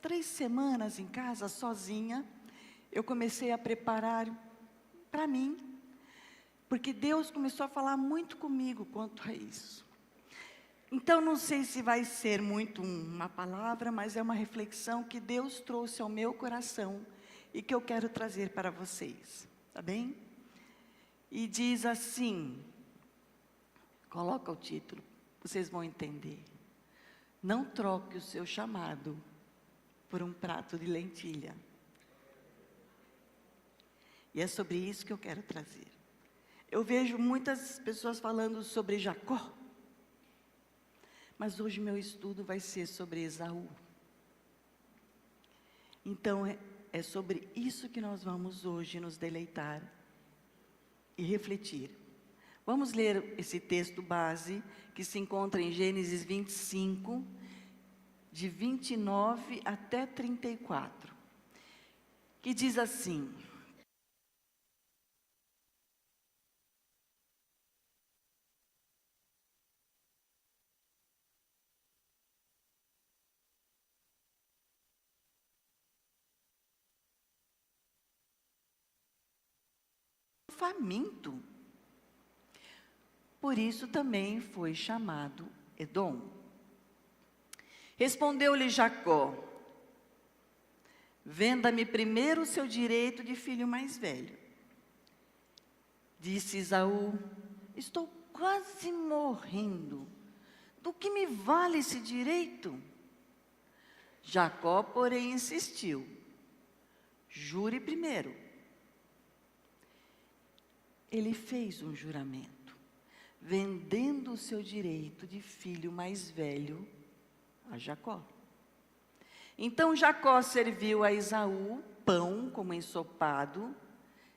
3 semanas em casa, sozinha, eu comecei a preparar para mim, porque Deus começou a falar muito comigo quanto a isso. Então, não sei se vai ser muito uma palavra, mas é uma reflexão que Deus trouxe ao meu coração e que eu quero trazer para vocês, tá bem? E diz assim, coloca o título, vocês vão entender. Não troque o seu chamado por um prato de lentilha. E é sobre isso que eu quero trazer. Eu vejo muitas pessoas falando sobre Jacó, mas hoje meu estudo vai ser sobre Esaú. Então, é sobre isso que nós vamos hoje nos deleitar e refletir. Vamos ler esse texto base, que se encontra em Gênesis 25, de 29 até 34, que diz assim: faminto. Por isso também foi chamado Edom. Respondeu-lhe Jacó: venda-me primeiro o seu direito de filho mais velho. Disse Esaú: estou quase morrendo. Do que me vale esse direito? Jacó, porém, insistiu: jure primeiro. Ele fez um juramento, vendendo o seu direito de filho mais velho a Jacó. Então Jacó serviu a Esaú pão como ensopado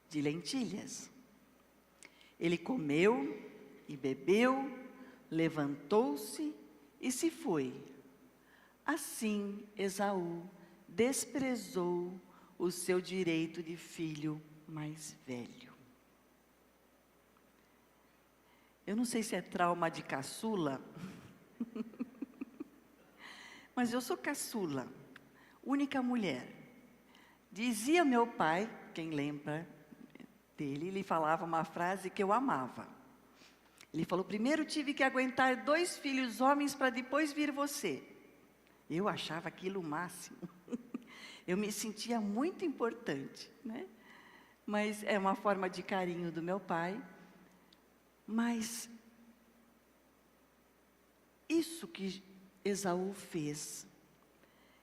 de lentilhas. Ele comeu e bebeu, levantou-se e se foi. Assim Esaú desprezou o seu direito de filho mais velho. Eu não sei se é trauma de caçula, mas eu sou caçula, única mulher. Dizia meu pai, quem lembra dele, ele falava uma frase que eu amava. Ele falou: primeiro tive que aguentar 2 filhos homens para depois vir você. Eu achava aquilo o máximo. Eu me sentia muito importante, né? Mas é uma forma de carinho do meu pai. Mas isso que Esaú fez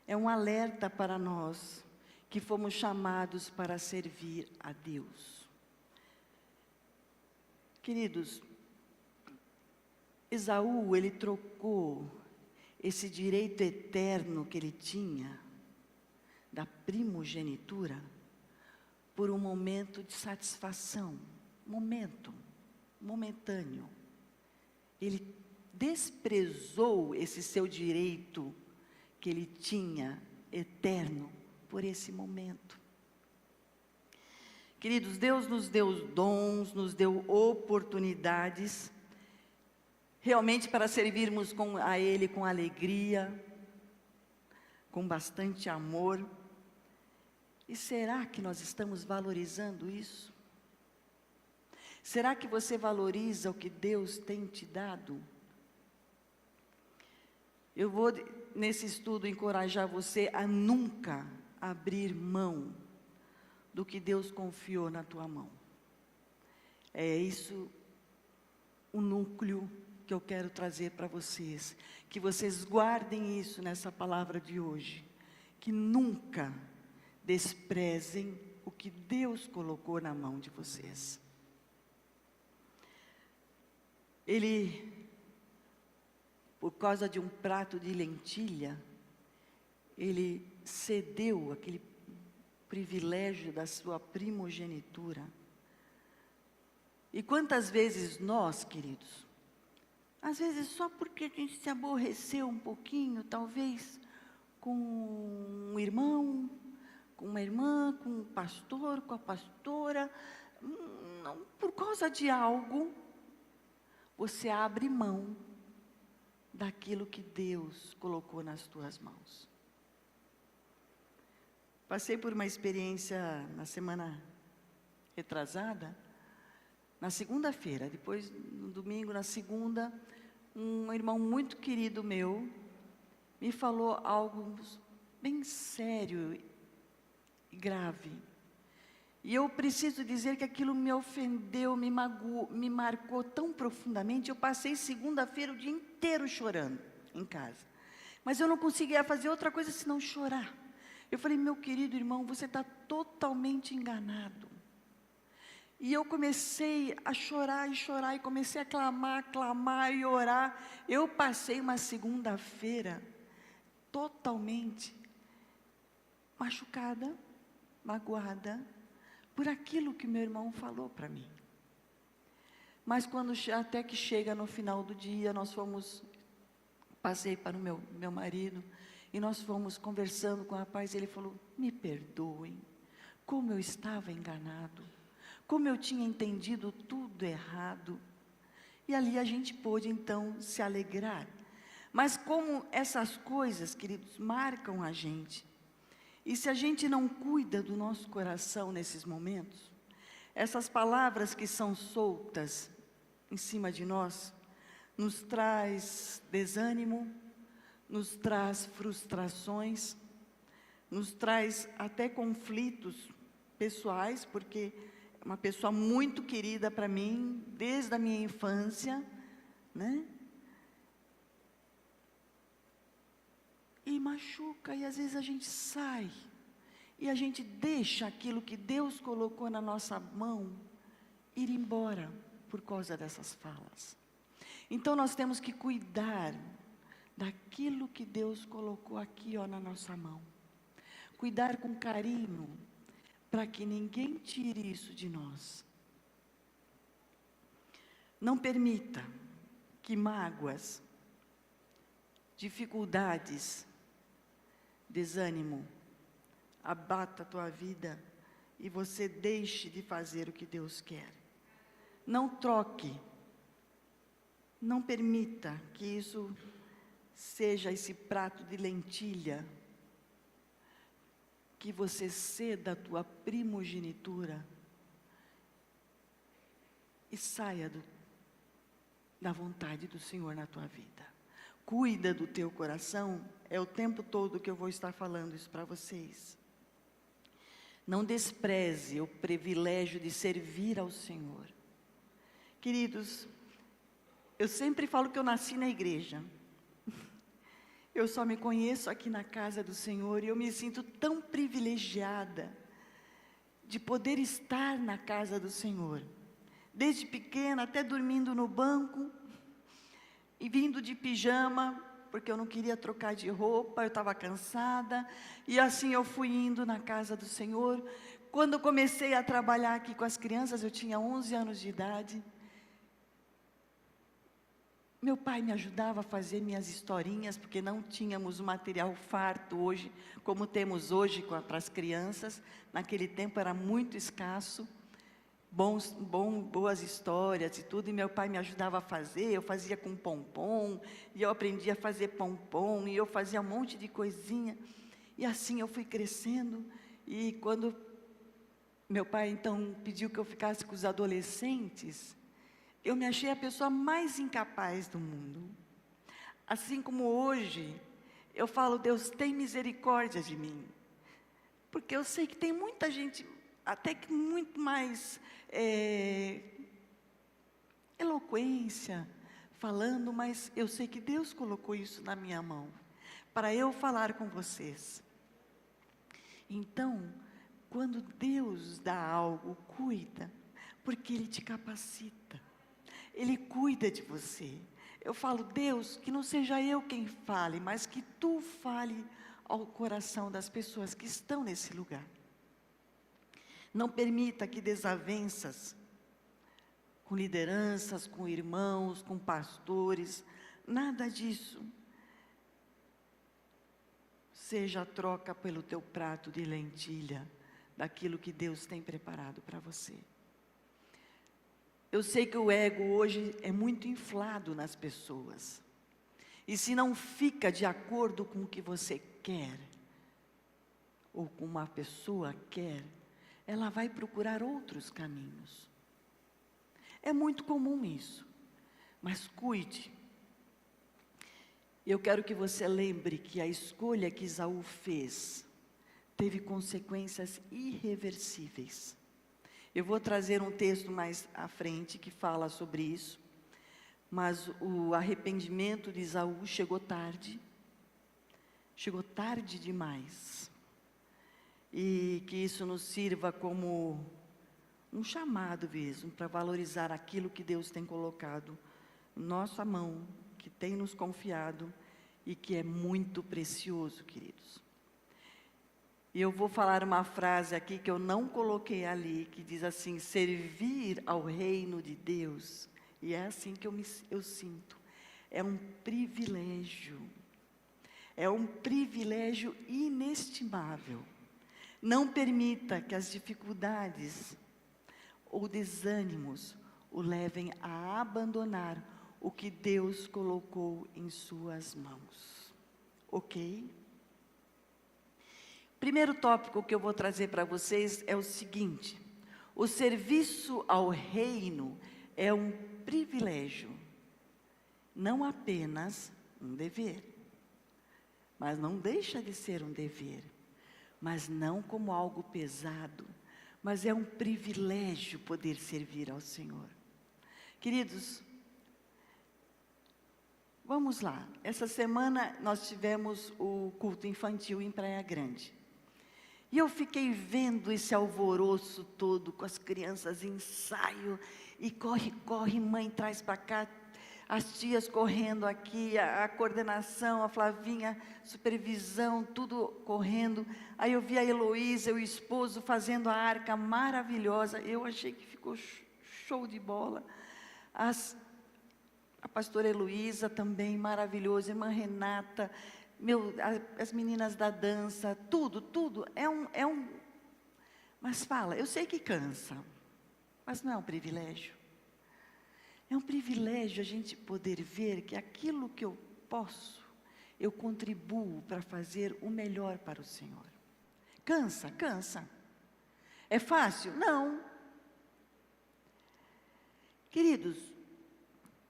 é um alerta para nós que fomos chamados para servir a Deus. Queridos, Esaú, ele trocou esse direito eterno que ele tinha, da primogenitura, por um momento de satisfação, momentâneo. Ele desprezou esse seu direito que ele tinha, eterno, por esse momento. Queridos, Deus nos deu dons, nos deu oportunidades, realmente para servirmos a Ele com alegria, com bastante amor. E será que nós estamos valorizando isso? Será que você valoriza o que Deus tem te dado? Eu vou, nesse estudo, encorajar você a nunca abrir mão do que Deus confiou na tua mão. É isso o núcleo que eu quero trazer para vocês. Que vocês guardem isso nessa palavra de hoje. Que nunca desprezem o que Deus colocou na mão de vocês. Ele, por causa de um prato de lentilha, ele cedeu aquele privilégio da sua primogenitura. E quantas vezes nós, queridos, às vezes só porque a gente se aborreceu um pouquinho, talvez, com um irmão, com uma irmã, com um pastor, com a pastora, não, por causa de algo, você abre mão daquilo que Deus colocou nas tuas mãos. Passei por uma experiência na semana retrasada, na segunda-feira, depois no domingo, na segunda, um irmão muito querido meu me falou algo bem sério e grave. E eu preciso dizer que aquilo me ofendeu, me magoou, me marcou tão profundamente. Eu passei segunda-feira o dia inteiro chorando em casa. Mas eu não conseguia fazer outra coisa senão chorar. Eu falei, meu querido irmão, você está totalmente enganado. E eu comecei a chorar e comecei a clamar e orar. Eu passei uma segunda-feira totalmente machucada, magoada, por aquilo que meu irmão falou para mim. Mas quando até que chega no final do dia, passei para o meu marido, e nós fomos conversando com o rapaz, ele falou, me perdoem, como eu estava enganado, como eu tinha entendido tudo errado. E ali a gente pôde então se alegrar. Mas como essas coisas, queridos, marcam a gente, e se a gente não cuida do nosso coração nesses momentos, essas palavras que são soltas em cima de nós, nos traz desânimo, nos traz frustrações, nos traz até conflitos pessoais, porque é uma pessoa muito querida para mim, desde a minha infância, né? E machuca, e às vezes a gente sai, e a gente deixa aquilo que Deus colocou na nossa mão, ir embora, por causa dessas falas. Então nós temos que cuidar daquilo que Deus colocou aqui, ó, na nossa mão. Cuidar com carinho, para que ninguém tire isso de nós. Não permita que mágoas, dificuldades, desânimo, abata a tua vida e você deixe de fazer o que Deus quer. Não troque, não permita que isso seja esse prato de lentilha, que você ceda a tua primogenitura e saia da vontade do Senhor na tua vida. Cuida do teu coração, é o tempo todo que eu vou estar falando isso para vocês. Não despreze o privilégio de servir ao Senhor. Queridos, eu sempre falo que eu nasci na igreja. Eu só me conheço aqui na casa do Senhor e eu me sinto tão privilegiada de poder estar na casa do Senhor. Desde pequena, até dormindo no banco e vindo de pijama, porque eu não queria trocar de roupa, eu estava cansada. E assim eu fui indo na casa do Senhor. Quando eu comecei a trabalhar aqui com as crianças, eu tinha 11 anos de idade. Meu pai me ajudava a fazer minhas historinhas, porque não tínhamos o material farto hoje, como temos hoje para as crianças. Naquele tempo era muito escasso, boas histórias e tudo, e meu pai me ajudava a fazer, eu fazia com pompom, e eu aprendi a fazer pompom, e eu fazia um monte de coisinha, e assim eu fui crescendo, e quando meu pai então pediu que eu ficasse com os adolescentes, eu me achei a pessoa mais incapaz do mundo. Assim como hoje, eu falo, Deus, tem misericórdia de mim. Porque eu sei que tem muita gente, até que muito mais eloquência, falando, mas eu sei que Deus colocou isso na minha mão, para eu falar com vocês. Então, quando Deus dá algo, cuida, porque Ele te capacita. Ele cuida de você. Eu falo, Deus, que não seja eu quem fale, mas que Tu fale ao coração das pessoas que estão nesse lugar. Não permita que desavenças com lideranças, com irmãos, com pastores, nada disso seja a troca pelo teu prato de lentilha, daquilo que Deus tem preparado para você. Eu sei que o ego hoje é muito inflado nas pessoas. E se não fica de acordo com o que você quer, ou como uma pessoa quer, ela vai procurar outros caminhos. É muito comum isso, mas cuide. Eu quero que você lembre que a escolha que Esaú fez teve consequências irreversíveis. Eu vou trazer um texto mais à frente que fala sobre isso, mas o arrependimento de Esaú chegou tarde demais. E que isso nos sirva como um chamado mesmo, para valorizar aquilo que Deus tem colocado em nossa mão, que tem nos confiado e que é muito precioso, queridos. E eu vou falar uma frase aqui que eu não coloquei ali, que diz assim: servir ao reino de Deus, e é assim que eu sinto, é um privilégio inestimável. Não permita que as dificuldades ou desânimos o levem a abandonar o que Deus colocou em suas mãos. Ok? Primeiro tópico que eu vou trazer para vocês é o seguinte: o serviço ao reino é um privilégio, não apenas um dever, mas não deixa de ser um dever, mas não como algo pesado, mas é um privilégio poder servir ao Senhor. Queridos, vamos lá. Essa semana nós tivemos o culto infantil em Praia Grande. E eu fiquei vendo esse alvoroço todo, com as crianças em ensaio, e corre, mãe traz para cá, as tias correndo aqui, a coordenação, a Flavinha, supervisão, tudo correndo. Aí eu vi a Heloísa, o esposo, fazendo a arca maravilhosa. Eu achei que ficou show de bola. A pastora Heloísa também, maravilhosa. Irmã Renata, as meninas da dança, tudo. Mas fala, eu sei que cansa, mas não é um privilégio. É um privilégio a gente poder ver que aquilo que eu posso, eu contribuo para fazer o melhor para o Senhor. Cansa. É fácil? Não. Queridos,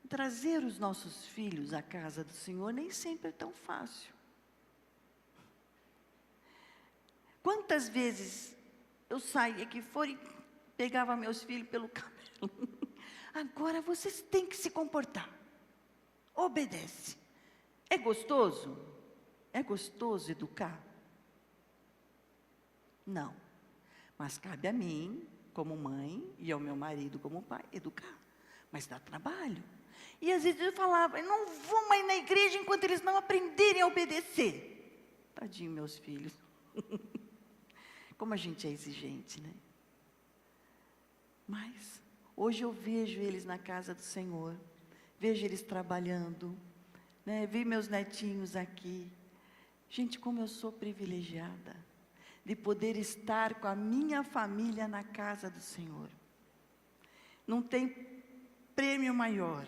trazer os nossos filhos à casa do Senhor nem sempre é tão fácil. Quantas vezes eu saía aqui fora e pegava meus filhos pelo cabelo. Agora vocês têm que se comportar. Obedece. É gostoso? É gostoso educar? Não. Mas cabe a mim, como mãe, e ao meu marido como pai, educar. Mas dá trabalho. E às vezes eu falava, eu não vou mais na igreja enquanto eles não aprenderem a obedecer. Tadinho, meus filhos. Como a gente é exigente, né? Mas hoje eu vejo eles na casa do Senhor, vejo eles trabalhando, né? Vi meus netinhos aqui. Gente, como eu sou privilegiada de poder estar com a minha família na casa do Senhor. Não tem prêmio maior.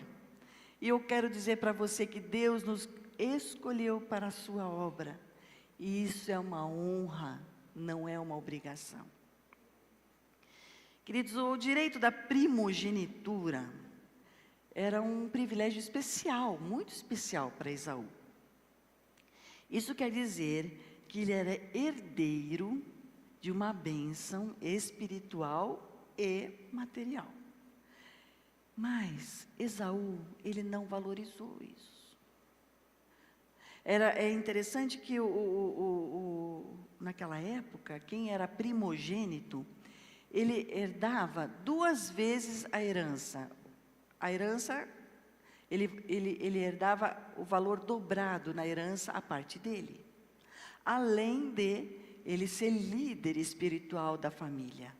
E eu quero dizer para você que Deus nos escolheu para a sua obra. E isso é uma honra, não é uma obrigação. Queridos, o direito da primogenitura era um privilégio especial, muito especial para Esaú. Isso quer dizer que ele era herdeiro de uma bênção espiritual e material. Mas Esaú, ele não valorizou isso. É interessante que naquela época, quem era primogênito, ele herdava 2 vezes a herança. A herança, ele herdava o valor dobrado na herança, a parte dele. Além de ele ser líder espiritual da família.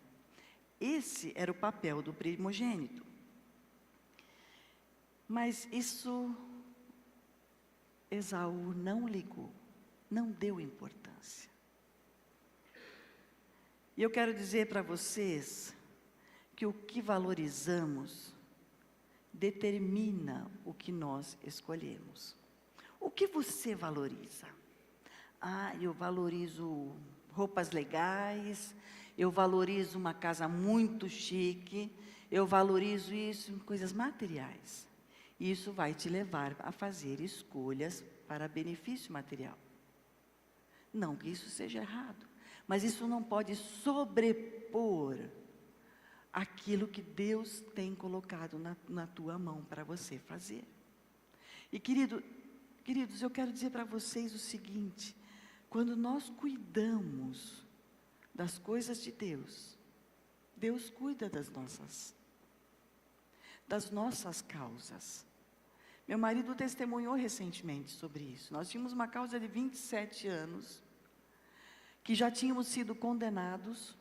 Esse era o papel do primogênito. Mas isso, Esaú não ligou, não deu importância. E eu quero dizer para vocês que o que valorizamos determina o que nós escolhemos. O que você valoriza? Ah, eu valorizo roupas legais, eu valorizo uma casa muito chique, eu valorizo isso em coisas materiais. Isso vai te levar a fazer escolhas para benefício material. Não que isso seja errado, mas isso não pode sobrepor aquilo que Deus tem colocado na tua mão para você fazer. E queridos, eu quero dizer para vocês o seguinte: quando nós cuidamos das coisas de Deus, Deus cuida das nossas causas. Meu marido testemunhou recentemente sobre isso. Nós tínhamos uma causa de 27 anos, que já tínhamos sido condenados,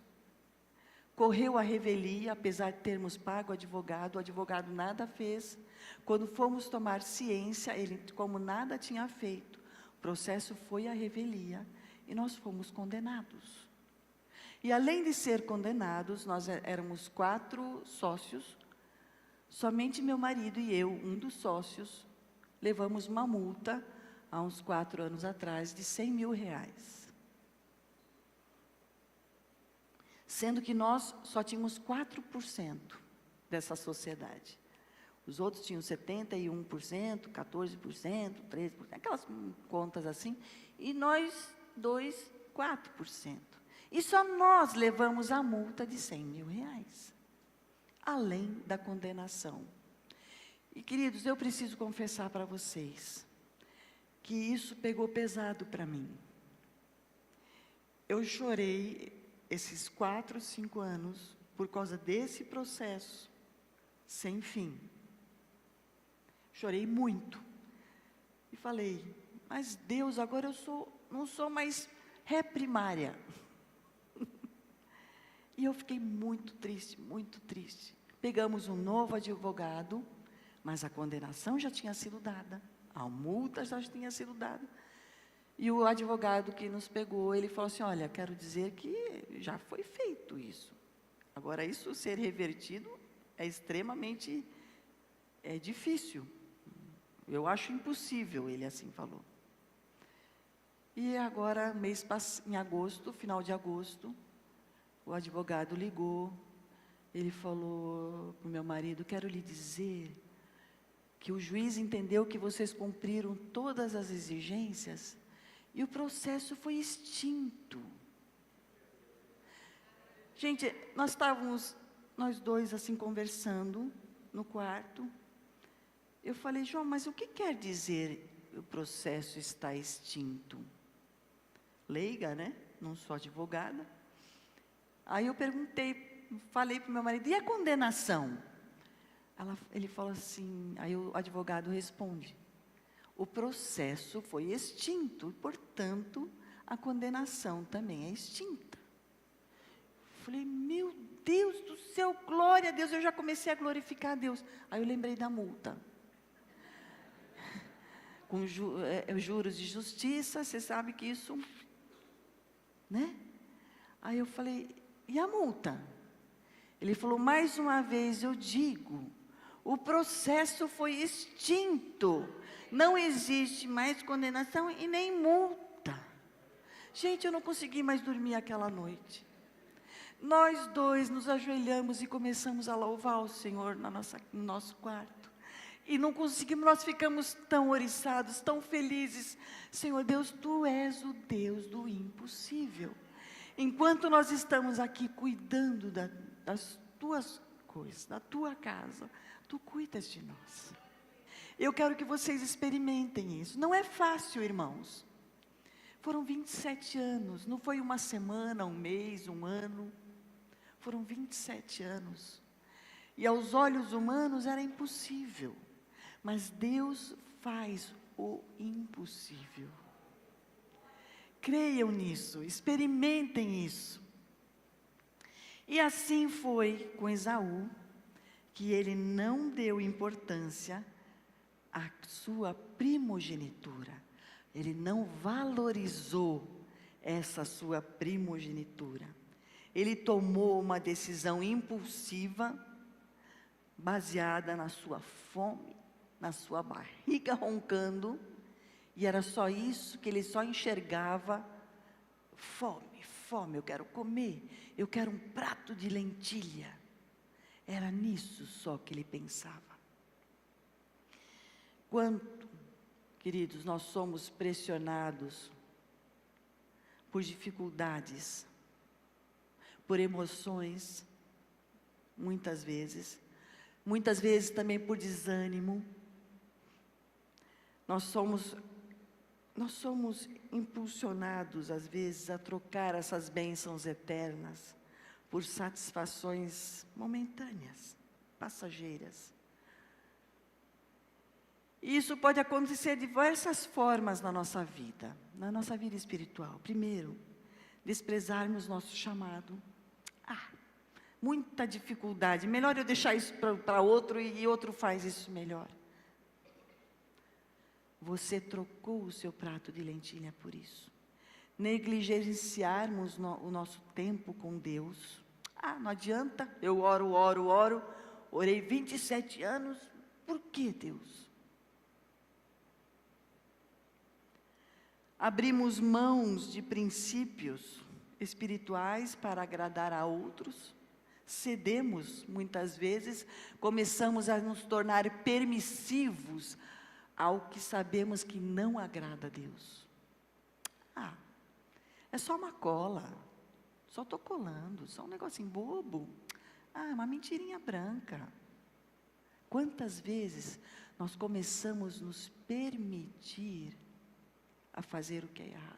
correu a revelia, apesar de termos pago o advogado nada fez. Quando fomos tomar ciência, ele, como nada tinha feito, o processo foi à revelia e nós fomos condenados. E além de ser condenados, nós éramos 4 sócios, somente meu marido e eu, um dos sócios, levamos uma multa, há uns 4 anos atrás, de R$100 mil. Sendo que nós só tínhamos 4% dessa sociedade. Os outros tinham 71%, 14%, 13%, aquelas contas assim, e nós dois, 4%. E só nós levamos a multa de R$100 mil, além da condenação. E queridos, eu preciso confessar para vocês, que isso pegou pesado para mim. Eu chorei esses 4, 5 anos, por causa desse processo, sem fim. Chorei muito. E falei, mas Deus, agora eu não sou mais ré primária. E eu fiquei muito triste, muito triste. Pegamos um novo advogado, mas a condenação já tinha sido dada, a multa já tinha sido dada. E o advogado que nos pegou, ele falou assim, olha, quero dizer que já foi feito isso. Agora, isso ser revertido é extremamente difícil. Eu acho impossível, ele assim falou. E agora, em agosto, final de agosto, o advogado ligou, ele falou para o meu marido, quero lhe dizer que o juiz entendeu que vocês cumpriram todas as exigências e o processo foi extinto. Gente, nós estávamos, nós dois assim conversando no quarto. Eu falei, João, mas o que quer dizer o processo está extinto? Leiga, né? Não sou advogada. Aí eu falei para o meu marido, e a condenação? Ele falou assim, aí o advogado responde, o processo foi extinto, portanto, a condenação também é extinta. Falei, meu Deus do céu, glória a Deus, eu já comecei a glorificar a Deus. Aí eu lembrei da multa. Com juros de justiça, você sabe que isso, né? Aí eu falei, e a multa? Ele falou, mais uma vez eu digo, o processo foi extinto, não existe mais condenação e nem multa. Gente, eu não consegui mais dormir aquela noite. Nós dois nos ajoelhamos e começamos a louvar o Senhor no nosso quarto. E não conseguimos, nós ficamos tão oriçados, tão felizes. Senhor Deus, Tu és o Deus do impossível. Enquanto nós estamos aqui cuidando das Tuas coisas, da Tua casa, Tu cuidas de nós. Eu quero que vocês experimentem isso. Não é fácil, irmãos. Foram 27 anos, não foi uma semana, um mês, um ano. Foram 27 anos. E aos olhos humanos era impossível. Mas Deus faz o impossível. Creiam nisso, experimentem isso. E assim foi com Esaú, que ele não deu importância à sua primogenitura. Ele não valorizou essa sua primogenitura. Ele tomou uma decisão impulsiva, baseada na sua fome, na sua barriga roncando, e era só isso que ele só enxergava, fome, fome, eu quero comer, eu quero um prato de lentilha. Era nisso só que ele pensava. Quanto, queridos, nós somos pressionados por dificuldades, por emoções, muitas vezes também por desânimo. Nós somos impulsionados, às vezes, a trocar essas bênçãos eternas por satisfações momentâneas, passageiras. E isso pode acontecer de diversas formas na nossa vida espiritual. Primeiro, desprezarmos nosso chamado. Muita dificuldade, melhor eu deixar isso para outro e outro faz isso melhor. Você trocou o seu prato de lentilha por isso. Negligenciarmos o nosso tempo com Deus. Não adianta, eu orei 27 anos, por que, Deus? Abrimos mãos de princípios espirituais para agradar a outros. Cedemos, muitas vezes, começamos a nos tornar permissivos ao que sabemos que não agrada a Deus. É só uma cola, só estou colando, só um negocinho bobo. Uma mentirinha branca. Quantas vezes nós começamos a nos permitir a fazer o que é errado?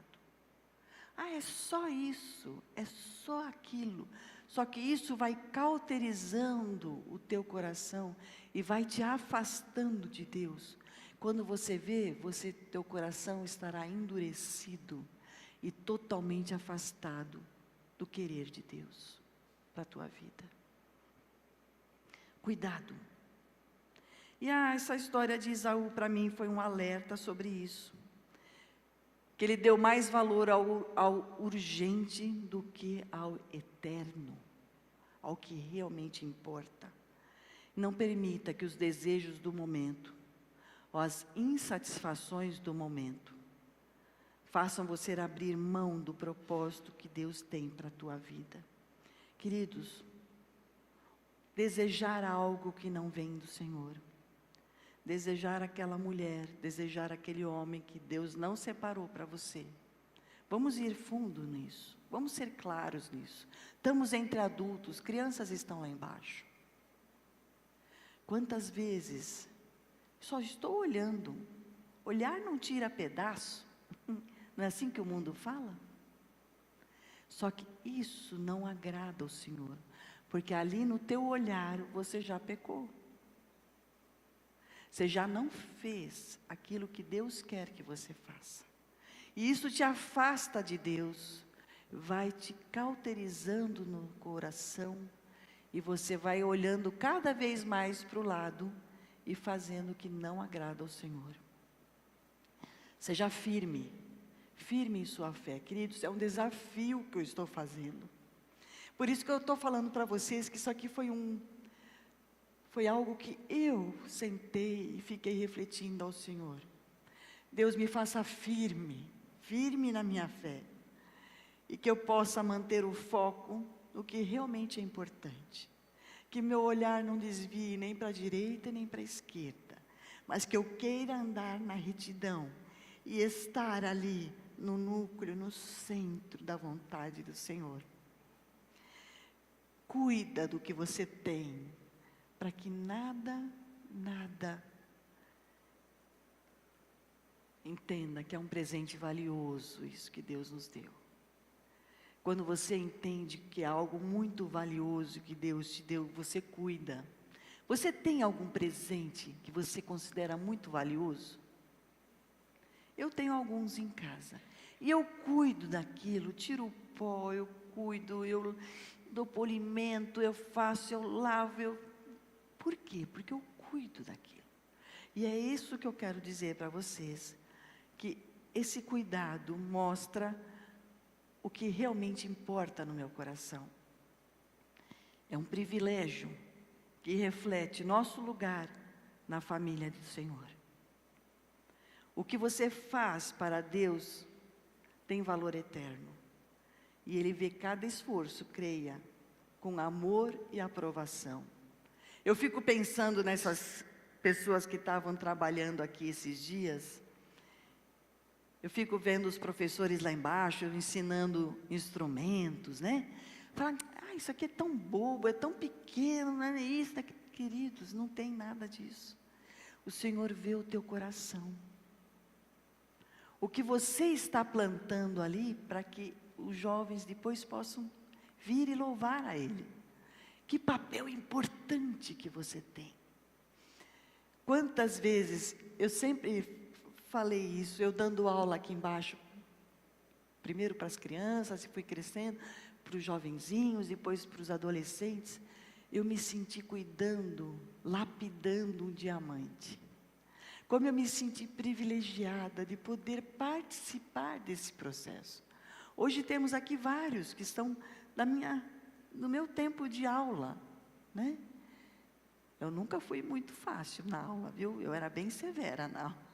É só isso, é só aquilo. Só que isso vai cauterizando o teu coração e vai te afastando de Deus. Quando você vê, teu coração estará endurecido e totalmente afastado do querer de Deus para a tua vida. Cuidado. E essa história de Esaú para mim foi um alerta sobre isso. Que ele deu mais valor ao urgente do que ao eterno, ao que realmente importa. Não permita que os desejos do momento, ou as insatisfações do momento, façam você abrir mão do propósito que Deus tem para a tua vida. Queridos, desejar algo que não vem do Senhor, desejar aquela mulher, desejar aquele homem que Deus não separou para você. Vamos ir fundo nisso, vamos ser claros nisso. Estamos entre adultos, crianças estão lá embaixo. Quantas vezes só estou olhando, olhar não tira pedaço, não é assim que o mundo fala? Só que isso não agrada ao Senhor, porque ali no teu olhar você já pecou. Você já não fez aquilo que Deus quer que você faça. E isso te afasta de Deus, vai te cauterizando no coração, e você vai olhando cada vez mais para o lado e fazendo o que não agrada ao Senhor. Seja firme em sua fé, queridos, é um desafio que eu estou fazendo. Por isso que eu estou falando para vocês que isso aqui foi algo que eu sentei e fiquei refletindo ao Senhor. Deus me faça firme na minha fé, e que eu possa manter o foco no que realmente é importante. Que meu olhar não desvie nem para a direita nem para a esquerda, mas que eu queira andar na retidão e estar ali no núcleo, no centro da vontade do Senhor. Cuida do que você tem, para que nada, entenda que é um presente valioso isso que Deus nos deu. Quando você entende que é algo muito valioso que Deus te deu, você cuida. Você tem algum presente que você considera muito valioso? Eu tenho alguns em casa. E eu cuido daquilo, tiro o pó, eu cuido, eu dou polimento, eu faço, eu lavo, Por quê? Porque eu cuido daquilo. E é isso que eu quero dizer para vocês, que esse cuidado mostra o que realmente importa no meu coração. É um privilégio que reflete nosso lugar na família do Senhor. O que você faz para Deus tem valor eterno. E Ele vê cada esforço, creia, com amor e aprovação. Eu fico pensando nessas pessoas que estavam trabalhando aqui esses dias. Eu fico vendo os professores lá embaixo, ensinando instrumentos, né? Falam, isso aqui é tão bobo, é tão pequeno, não é isso, né? Queridos, não tem nada disso. O Senhor vê o teu coração. O que você está plantando ali, para que os jovens depois possam vir e louvar a Ele. Que papel importante que você tem. Quantas vezes, eu sempre falei isso, eu dando aula aqui embaixo, primeiro para as crianças, e fui crescendo, para os jovenzinhos, depois para os adolescentes, eu me senti cuidando, lapidando um diamante. Como eu me senti privilegiada de poder participar desse processo. Hoje temos aqui vários que estão no meu tempo de aula, né? Eu nunca fui muito fácil na aula, viu? Eu era bem severa na aula.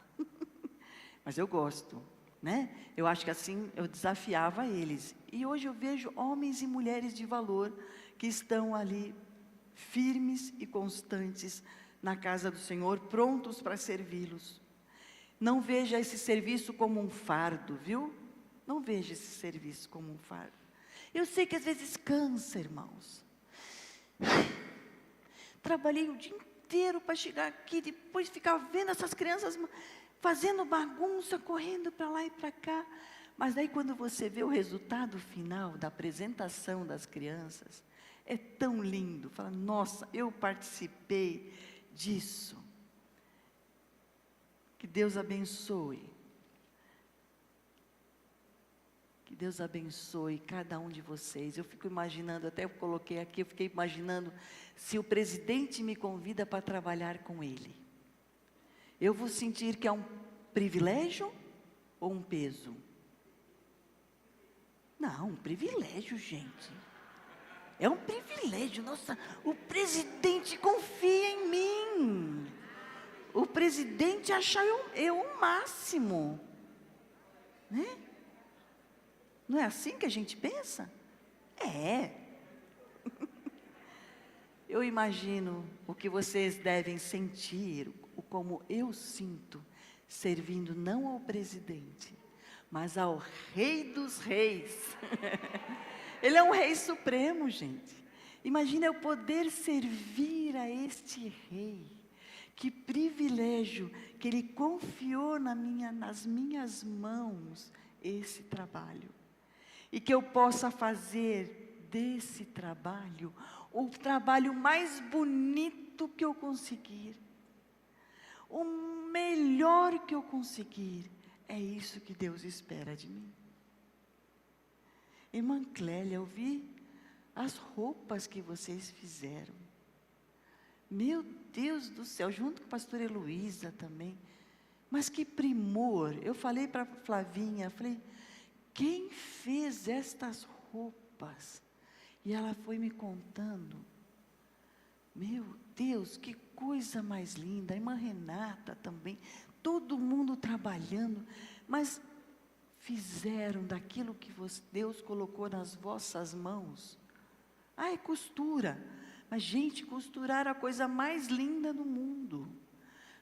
Mas eu gosto, né? Eu acho que assim eu desafiava eles. E hoje eu vejo homens e mulheres de valor que estão ali firmes e constantes na casa do Senhor, prontos para servi-los. Não veja esse serviço como um fardo, viu? Não veja esse serviço como um fardo. Eu sei que às vezes cansa, irmãos. Trabalhei o dia inteiro para chegar aqui, depois ficar vendo essas crianças fazendo bagunça, correndo para lá e para cá. Mas daí quando você vê o resultado final da apresentação das crianças, é tão lindo. Fala, nossa, eu participei disso. Que Deus abençoe. Que Deus abençoe cada um de vocês. Eu fico imaginando, até eu coloquei aqui, eu fiquei imaginando se o presidente me convida para trabalhar com ele. Eu vou sentir que é um privilégio ou um peso? Não, um privilégio, gente. É um privilégio. Nossa, o presidente confia em mim. O presidente acha eu o máximo. Né? Não é assim que a gente pensa? É. Eu imagino o que vocês devem sentir, como eu sinto, servindo não ao presidente, mas ao Rei dos Reis. Ele é um Rei Supremo, gente. Imagina eu poder servir a este Rei. Que privilégio que Ele confiou nas minhas mãos esse trabalho. E que eu possa fazer desse trabalho o trabalho mais bonito que eu conseguir. O melhor que eu conseguir. É isso que Deus espera de mim. Irmã Clélia, eu vi as roupas que vocês fizeram. Meu Deus do céu, junto com a pastora Heloísa também. Mas que primor. Eu falei para a Flavinha, falei, quem fez estas roupas? E ela foi me contando. Meu Deus, que coisa mais linda. A irmã Renata também. Todo mundo trabalhando. Mas fizeram daquilo que Deus colocou nas vossas mãos. É costura. Mas, gente, costurar é a coisa mais linda do mundo.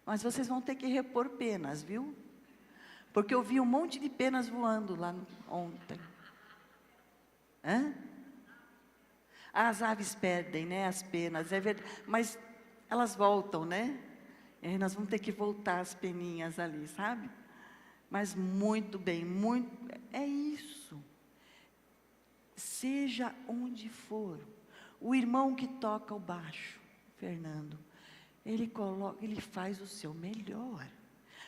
Mas vocês vão ter que repor penas, viu? Porque eu vi um monte de penas voando lá ontem. As aves perdem, né, as penas, é verdade. Mas elas voltam, né? Nós vamos ter que voltar as peninhas ali, sabe? Mas muito bem, é isso. Seja onde for. O irmão que toca o baixo, Fernando, ele faz o seu melhor.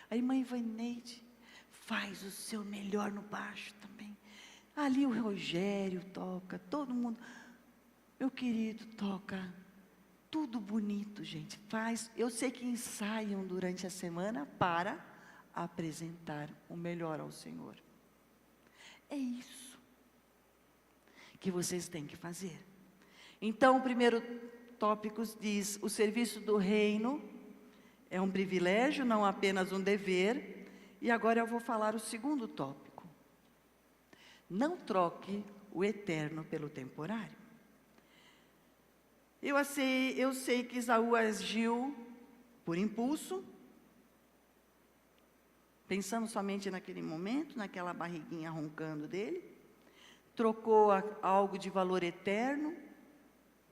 A irmã Ivaneide faz o seu melhor no baixo também. Ali o Rogério toca, todo mundo. Meu querido, toca tudo bonito, gente. Eu sei que ensaiam durante a semana para apresentar o melhor ao Senhor. É isso que vocês têm que fazer. Então, o primeiro tópico diz, o serviço do reino é um privilégio, não apenas um dever. E agora eu vou falar o segundo tópico. Não troque o eterno pelo temporário. Eu sei que Esaú agiu por impulso, pensando somente naquele momento, naquela barriguinha roncando dele, trocou algo de valor eterno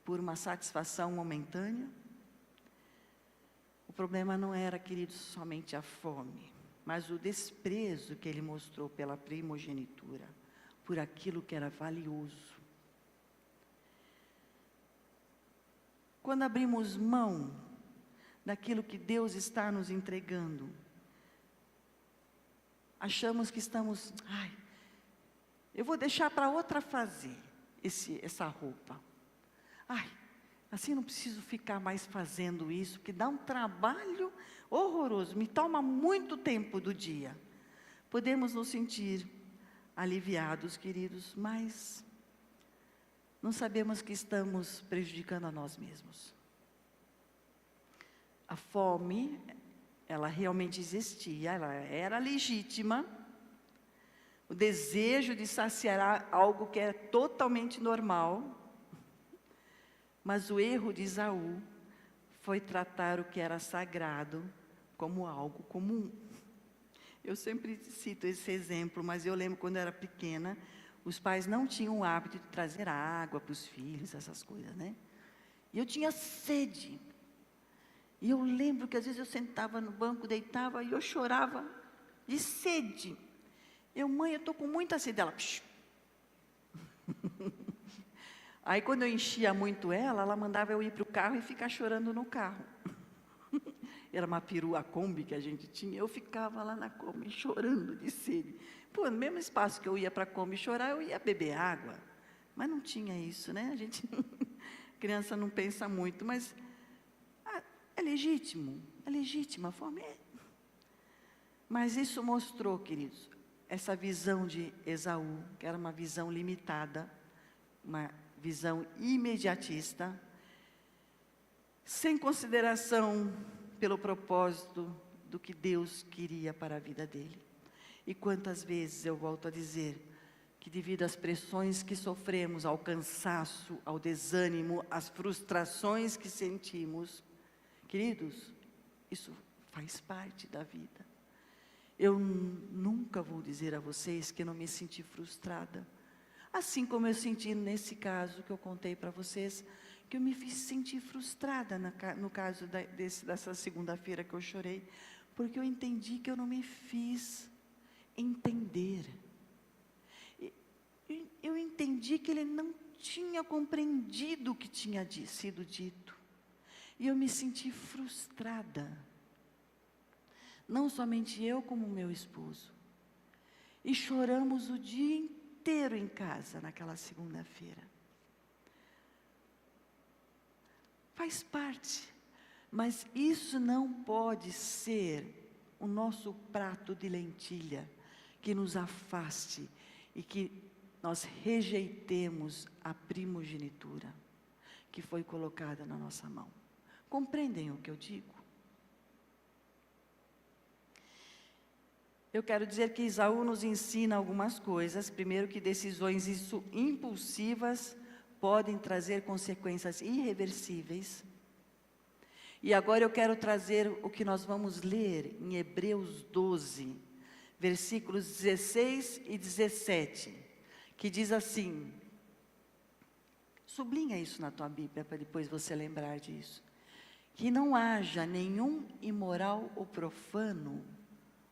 por uma satisfação momentânea. O problema não era, queridos, somente a fome, mas o desprezo que ele mostrou pela primogenitura, por aquilo que era valioso. Quando abrimos mão daquilo que Deus está nos entregando, achamos que estamos, eu vou deixar para outra fazer essa roupa. Assim não preciso ficar mais fazendo isso, que dá um trabalho horroroso, me toma muito tempo do dia. Podemos nos sentir aliviados, queridos, mas não sabemos que estamos prejudicando a nós mesmos. A fome, ela realmente existia, ela era legítima. O desejo de saciar algo que é totalmente normal. Mas o erro de Esaú foi tratar o que era sagrado como algo comum. Eu sempre cito esse exemplo, mas eu lembro quando eu era pequena, os pais não tinham o hábito de trazer água para os filhos, essas coisas, né? E eu tinha sede. E eu lembro que às vezes eu sentava no banco, deitava e eu chorava de sede. Mãe, eu estou com muita sede. Ela, psh. Aí quando eu enchia muito ela mandava eu ir para o carro e ficar chorando no carro. Era uma perua Kombi que a gente tinha, eu ficava lá na Kombi chorando de sede. No mesmo espaço que eu ia para a Kombi chorar, eu ia beber água. Mas não tinha isso, né? A gente, criança não pensa muito, mas é legítimo, é legítima a fome. Mas isso mostrou, queridos, essa visão de Esaú, que era uma visão limitada, uma visão imediatista, sem consideração pelo propósito do que Deus queria para a vida dele. E quantas vezes eu volto a dizer que devido às pressões que sofremos, ao cansaço, ao desânimo, às frustrações que sentimos, queridos, isso faz parte da vida. Eu nunca vou dizer a vocês que eu não me senti frustrada. Assim como eu senti nesse caso que eu contei para vocês, que eu me fiz sentir frustrada no caso dessa segunda-feira que eu chorei, porque eu entendi que eu não me fiz entender. Eu entendi que ele não tinha compreendido o que tinha sido dito. E eu me senti frustrada. Não somente eu, como meu esposo. E choramos o dia inteiro em casa, naquela segunda-feira. Faz parte, mas isso não pode ser o nosso prato de lentilha, que nos afaste e que nós rejeitemos a primogenitura que foi colocada na nossa mão. Compreendem o que eu digo? Eu quero dizer que Esaú nos ensina algumas coisas. Primeiro, que decisões impulsivas podem trazer consequências irreversíveis. E agora eu quero trazer o que nós vamos ler em Hebreus 12, versículos 16 e 17, que diz assim, sublinha isso na tua Bíblia, para depois você lembrar disso, que não haja nenhum imoral ou profano.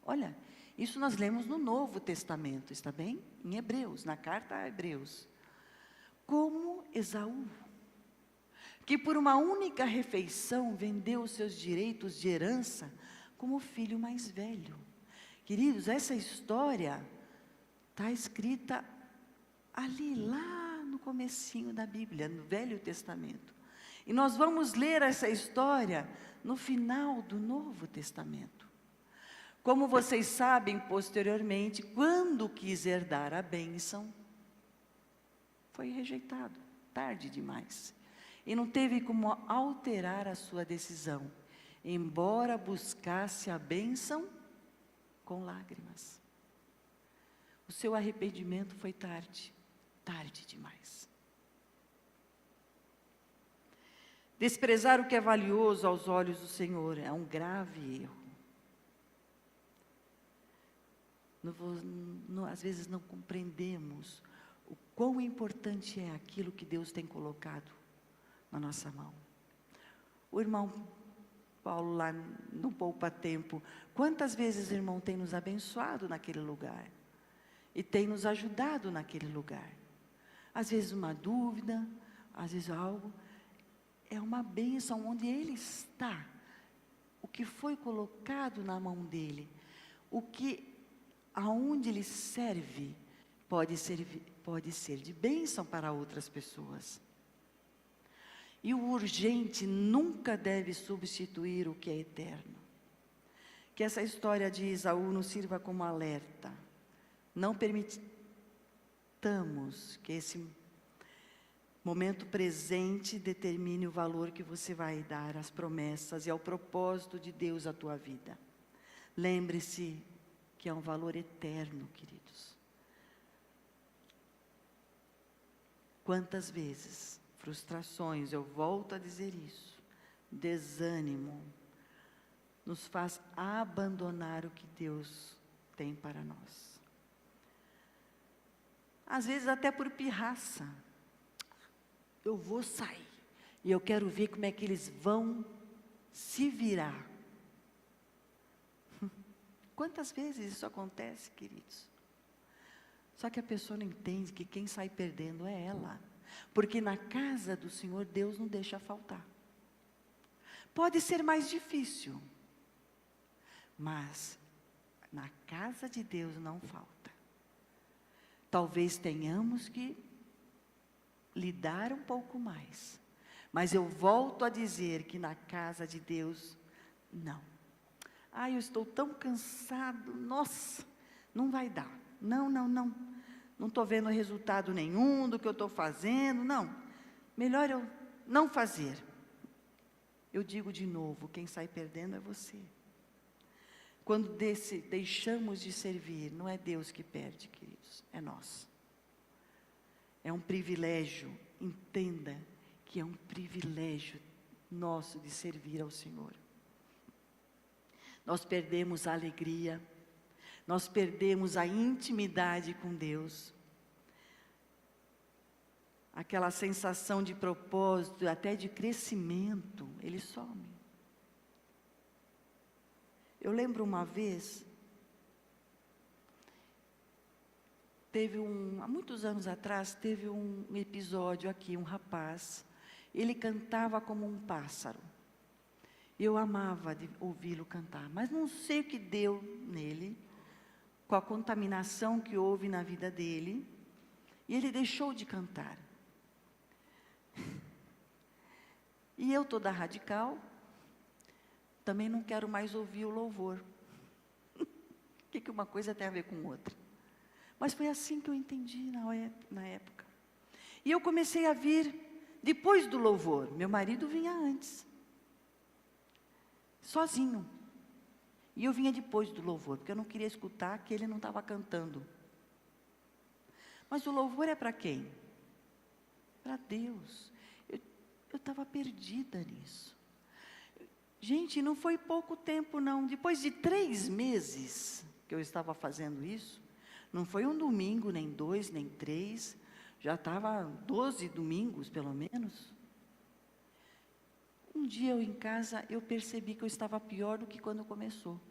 Olha, isso nós lemos no Novo Testamento, está bem? Em Hebreus, na carta a Hebreus. Como Esaú, que por uma única refeição vendeu os seus direitos de herança como filho mais velho. Queridos, essa história está escrita ali, lá no comecinho da Bíblia, no Velho Testamento. E nós vamos ler essa história no final do Novo Testamento. Como vocês sabem, posteriormente, quando quis herdar a bênção, foi rejeitado, tarde demais. E não teve como alterar a sua decisão, embora buscasse a bênção com lágrimas. O seu arrependimento foi tarde. tarde demais. Desprezar o que é valioso aos olhos do Senhor é um grave erro. Às vezes não compreendemos o quão importante é aquilo que Deus tem colocado na nossa mão. O irmão Paulo lá no Poupa Tempo, quantas vezes o irmão tem nos abençoado naquele lugar? E tem nos ajudado naquele lugar. Às vezes uma dúvida, às vezes algo. É uma bênção onde ele está. O que foi colocado na mão dele. Aonde ele serve, pode ser de bênção para outras pessoas. E o urgente nunca deve substituir o que é eterno. Que essa história de Esaú nos sirva como alerta. Não permitamos que esse momento presente determine o valor que você vai dar às promessas e ao propósito de Deus à tua vida. Lembre-se que é um valor eterno, queridos. Quantas vezes, frustrações, eu volto a dizer isso, desânimo, nos faz abandonar o que Deus tem para nós. Às vezes até por pirraça. Eu vou sair e eu quero ver como é que eles vão se virar. Quantas vezes isso acontece, queridos? Só que a pessoa não entende que quem sai perdendo é ela. Porque na casa do Senhor, Deus não deixa faltar. Pode ser mais difícil, mas na casa de Deus não falta. Talvez tenhamos que lidar um pouco mais. Mas eu volto a dizer que na casa de Deus, não. Eu estou tão cansado, nossa, não vai dar. Não estou vendo resultado nenhum do que eu estou fazendo, não. Melhor eu não fazer. Eu digo de novo, quem sai perdendo é você. Quando deixamos de servir, não é Deus que perde, queridos, é nós. É um privilégio, entenda que é um privilégio nosso de servir ao Senhor. Nós perdemos a alegria, nós perdemos a intimidade com Deus. Aquela sensação de propósito, até de crescimento, ele some. Eu lembro uma vez, há muitos anos atrás, teve um episódio aqui, um rapaz, ele cantava como um pássaro. Eu amava ouvi-lo cantar, mas não sei o que deu nele, com a contaminação que houve na vida dele, e ele deixou de cantar. E eu, toda radical, também não quero mais ouvir o louvor. O que uma coisa tem a ver com outra? Mas foi assim que eu entendi na época. E eu comecei a vir depois do louvor. Meu marido vinha antes, sozinho. E eu vinha depois do louvor, porque eu não queria escutar que ele não estava cantando. Mas o louvor é para quem? Para Deus. Eu estava perdida nisso. Gente, não foi pouco tempo não. Depois de 3 meses que eu estava fazendo isso, não foi um domingo, nem 2, nem 3, já estava 12 domingos pelo menos. Um dia eu em casa, eu percebi que eu estava pior do que quando começou.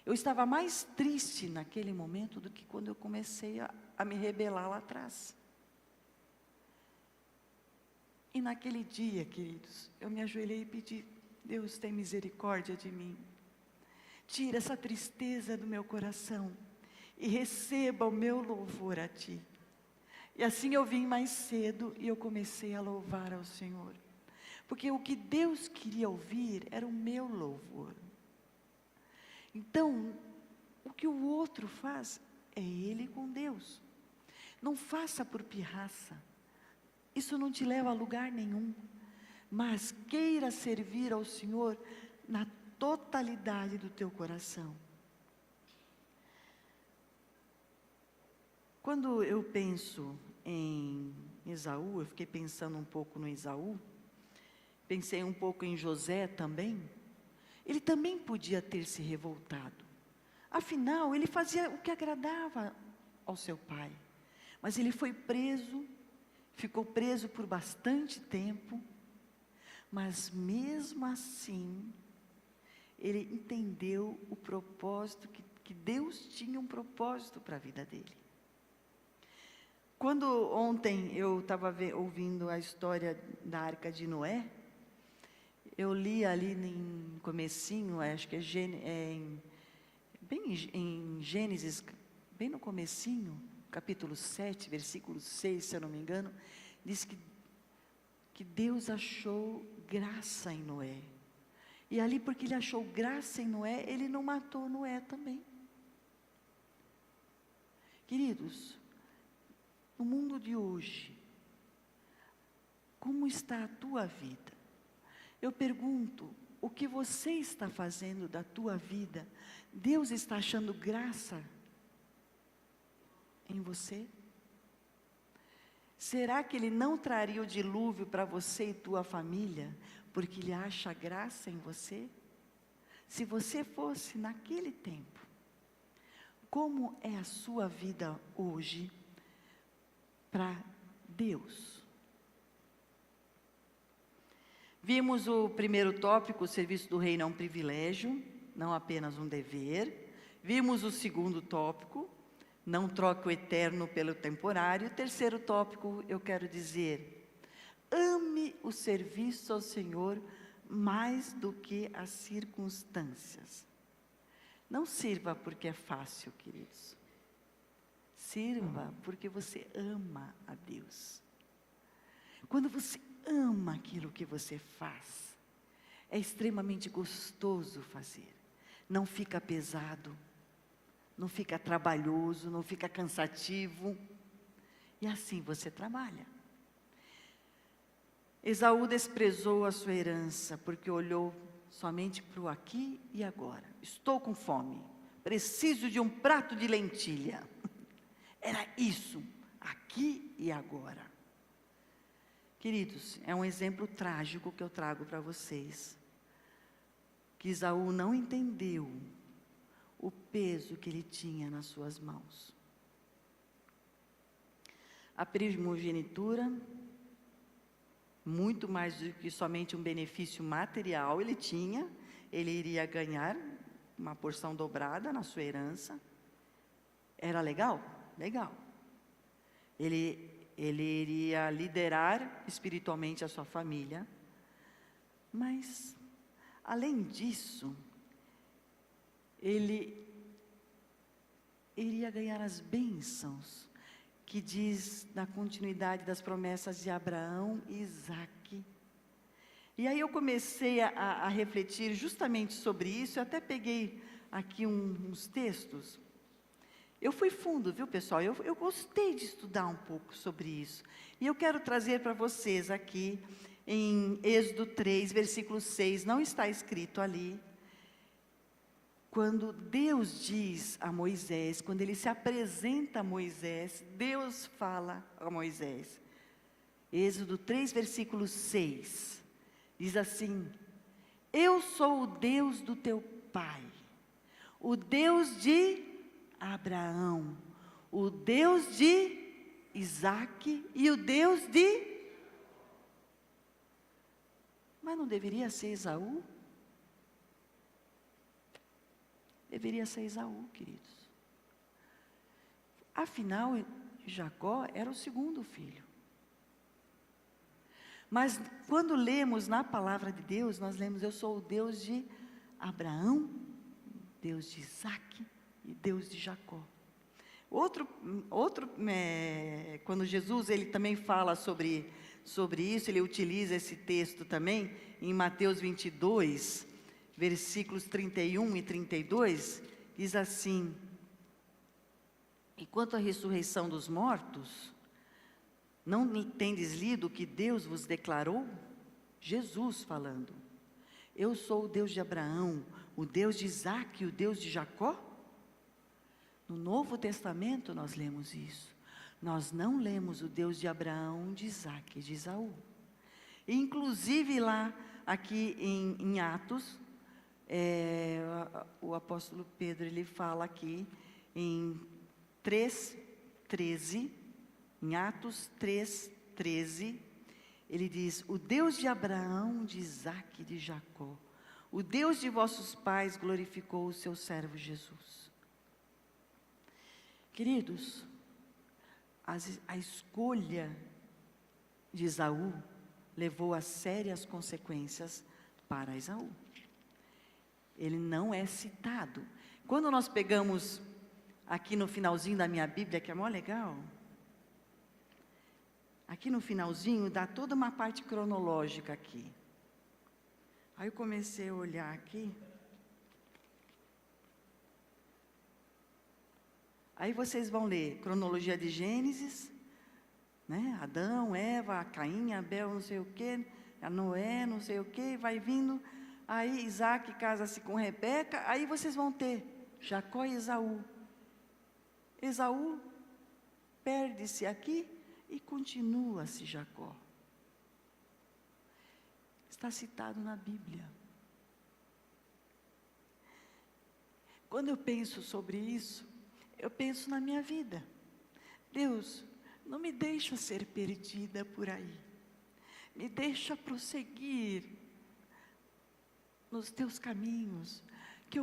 Eu estava mais triste naquele momento do que quando eu comecei a me rebelar lá atrás. E naquele dia, queridos, eu me ajoelhei e pedi, Deus tem misericórdia de mim. Tira essa tristeza do meu coração e receba o meu louvor a Ti. E assim eu vim mais cedo e eu comecei a louvar ao Senhor. Porque o que Deus queria ouvir era o meu louvor. Então, o que o outro faz é ele com Deus. Não faça por pirraça. Isso não te leva a lugar nenhum. Mas queira servir ao Senhor na totalidade do teu coração. Quando eu penso em Esaú, eu fiquei pensando um pouco no Esaú, pensei um pouco em José também. Ele também podia ter se revoltado. Afinal, ele fazia o que agradava ao seu pai. Mas ele foi preso, ficou preso por bastante tempo. Mas mesmo assim, ele entendeu o propósito, que Deus tinha um propósito para a vida dele. Quando ontem eu estava ouvindo a história da Arca de Noé, eu li ali em comecinho, acho que bem em Gênesis, bem no comecinho, capítulo 7, versículo 6, se eu não me engano, diz que Deus achou graça em Noé. E ali, porque ele achou graça em Noé, ele não matou Noé também. Queridos, no mundo de hoje, como está a tua vida? Eu pergunto, o que você está fazendo da tua vida? Deus está achando graça em você? Será que Ele não traria o dilúvio para você e tua família, porque Ele acha graça em você? Se você fosse naquele tempo, como é a sua vida hoje para Deus? Vimos o primeiro tópico, o serviço do reino é um privilégio, não apenas um dever. Vimos o segundo tópico, não troque o eterno pelo temporário. O terceiro tópico, eu quero dizer, ame o serviço ao Senhor mais do que as circunstâncias. Não sirva porque é fácil, queridos. Sirva porque você ama a Deus. Quando você ama aquilo que você faz, é extremamente gostoso fazer. Não fica pesado, não fica trabalhoso, não fica cansativo. E assim você trabalha. Esaú desprezou a sua herança, porque olhou somente para o aqui e agora. Estou com fome, preciso de um prato de lentilha. Era isso, aqui e agora. Queridos, é um exemplo trágico que eu trago para vocês. Que Esaú não entendeu o peso que ele tinha nas suas mãos. A primogenitura, muito mais do que somente um benefício material, ele tinha. Ele iria ganhar uma porção dobrada na sua herança. Era legal? Legal. Ele iria liderar espiritualmente a sua família. Mas, além disso, ele iria ganhar as bênçãos, que diz na continuidade das promessas de Abraão e Isaque. E aí eu comecei a refletir justamente sobre isso. Eu até peguei aqui uns textos. Eu fui fundo, viu, pessoal? Eu gostei de estudar um pouco sobre isso. E eu quero trazer para vocês aqui, em Êxodo 3, versículo 6, não está escrito ali. Quando Deus diz a Moisés, quando Ele se apresenta a Moisés, Deus fala a Moisés. Êxodo 3, versículo 6, diz assim: eu sou o Deus do teu pai, o Deus de Abraão, o Deus de Isaque e o Deus de... Mas não deveria ser Esaú? Deveria ser Esaú, queridos. Afinal, Jacó era o segundo filho. Mas quando lemos na palavra de Deus, nós lemos: eu sou o Deus de Abraão, Deus de Isaque e Deus de Jacó. Quando Jesus ele também fala sobre isso, ele utiliza esse texto também, em Mateus 22, versículos 31 e 32, diz assim: e quanto à ressurreição dos mortos, não tendes lido o que Deus vos declarou? Jesus falando: eu sou o Deus de Abraão, o Deus de Isaque e o Deus de Jacó. No Novo Testamento nós lemos isso. Nós não lemos o Deus de Abraão, de Isaque e de Esaú. Inclusive lá, aqui em Atos, o apóstolo Pedro, ele fala aqui em 3:13, em Atos 3:13, ele diz: o Deus de Abraão, de Isaque e de Jacó, o Deus de vossos pais glorificou o seu servo Jesus. Queridos, a escolha de Esaú levou a sérias consequências para Esaú. Ele não é citado. Quando nós pegamos aqui no finalzinho da minha Bíblia, que é mó legal, aqui no finalzinho dá toda uma parte cronológica aqui. Aí eu comecei a olhar aqui. Aí vocês vão ler cronologia de Gênesis, né? Adão, Eva, Caim, Abel, não sei o quê, Noé, não sei o quê, vai vindo. Aí Isaac casa-se com Rebeca, aí vocês vão ter Jacó e Esaú. Esaú perde-se aqui e continua-se Jacó. Está citado na Bíblia. Quando eu penso sobre isso, eu penso na minha vida. Deus, não me deixa ser perdida por aí. Me deixa prosseguir nos teus caminhos, que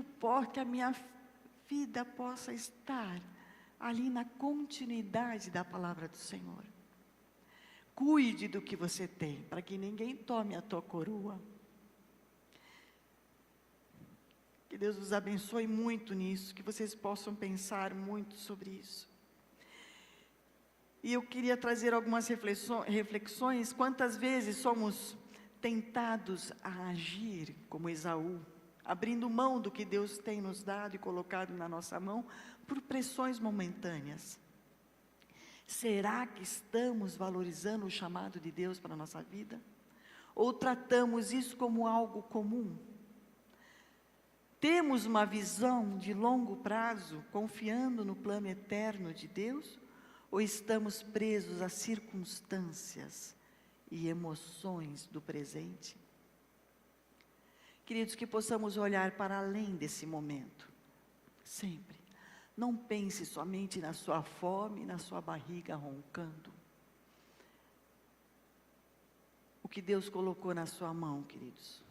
a minha vida possa estar ali na continuidade da palavra do Senhor. Cuide do que você tem, para que ninguém tome a tua coroa. Que Deus os abençoe muito nisso, que vocês possam pensar muito sobre isso. E eu queria trazer algumas reflexões. Quantas vezes somos tentados a agir como Esaú, abrindo mão do que Deus tem nos dado e colocado na nossa mão, por pressões momentâneas. Será que estamos valorizando o chamado de Deus para a nossa vida? Ou tratamos isso como algo comum? Temos uma visão de longo prazo, confiando no plano eterno de Deus? Ou estamos presos às circunstâncias e emoções do presente? Queridos, que possamos olhar para além desse momento, sempre. Não pense somente na sua fome, na sua barriga roncando. O que Deus colocou na sua mão, queridos,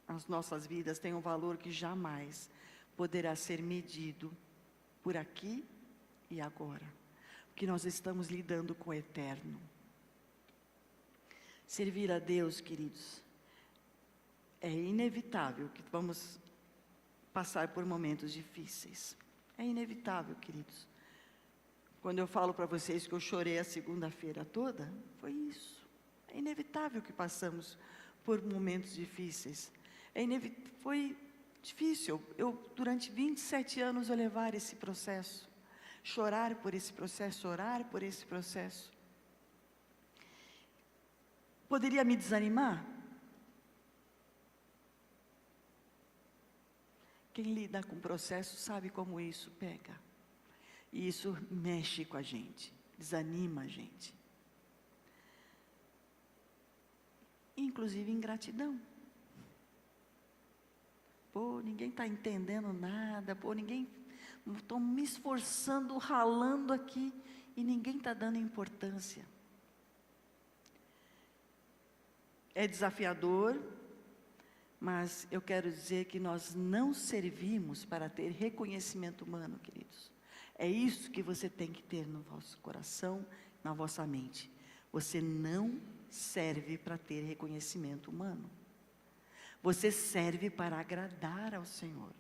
as nossas vidas têm um valor que jamais poderá ser medido por aqui e agora, porque nós estamos lidando com o eterno. Servir a Deus, queridos, é inevitável que vamos passar por momentos difíceis. É inevitável, queridos. Quando eu falo para vocês que eu chorei a segunda-feira toda, foi isso. É inevitável que passamos por momentos difíceis. Foi difícil. Durante 27 anos, eu levar esse processo. Chorar por esse processo, orar por esse processo. Poderia me desanimar? Quem lida com o processo sabe como isso pega. E isso mexe com a gente, desanima a gente. Inclusive ingratidão. Ninguém está entendendo nada, estou me esforçando, ralando aqui, e ninguém está dando importância. É desafiador, mas eu quero dizer que nós não servimos para ter reconhecimento humano, queridos. É isso que você tem que ter no vosso coração, na vossa mente. Você não serve para ter reconhecimento humano. Você serve para agradar ao Senhor.